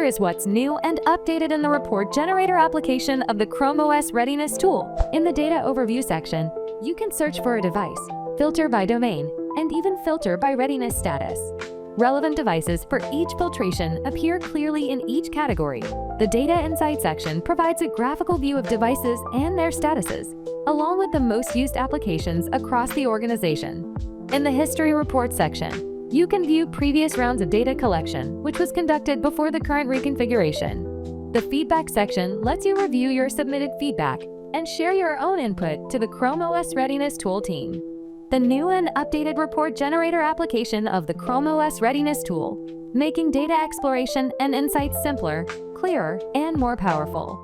is what's new and updated in the Report Generator application of the ChromeOS Readiness tool. In the Data Overview section, you can search for a device, filter by domain, and even filter by readiness status. Relevant devices for each filtration appear clearly in each category. The Data Insight section provides a graphical view of devices and their statuses, along with the most used applications across the organization. In the History Report section, you can view previous rounds of data collection, which was conducted before the current reconfiguration. The Feedback section lets you review your submitted feedback and share your own input to the ChromeOS Readiness tool team. The new and updated Report Generator application of the ChromeOS Readiness tool, making data exploration and insights simpler, clearer, and more powerful.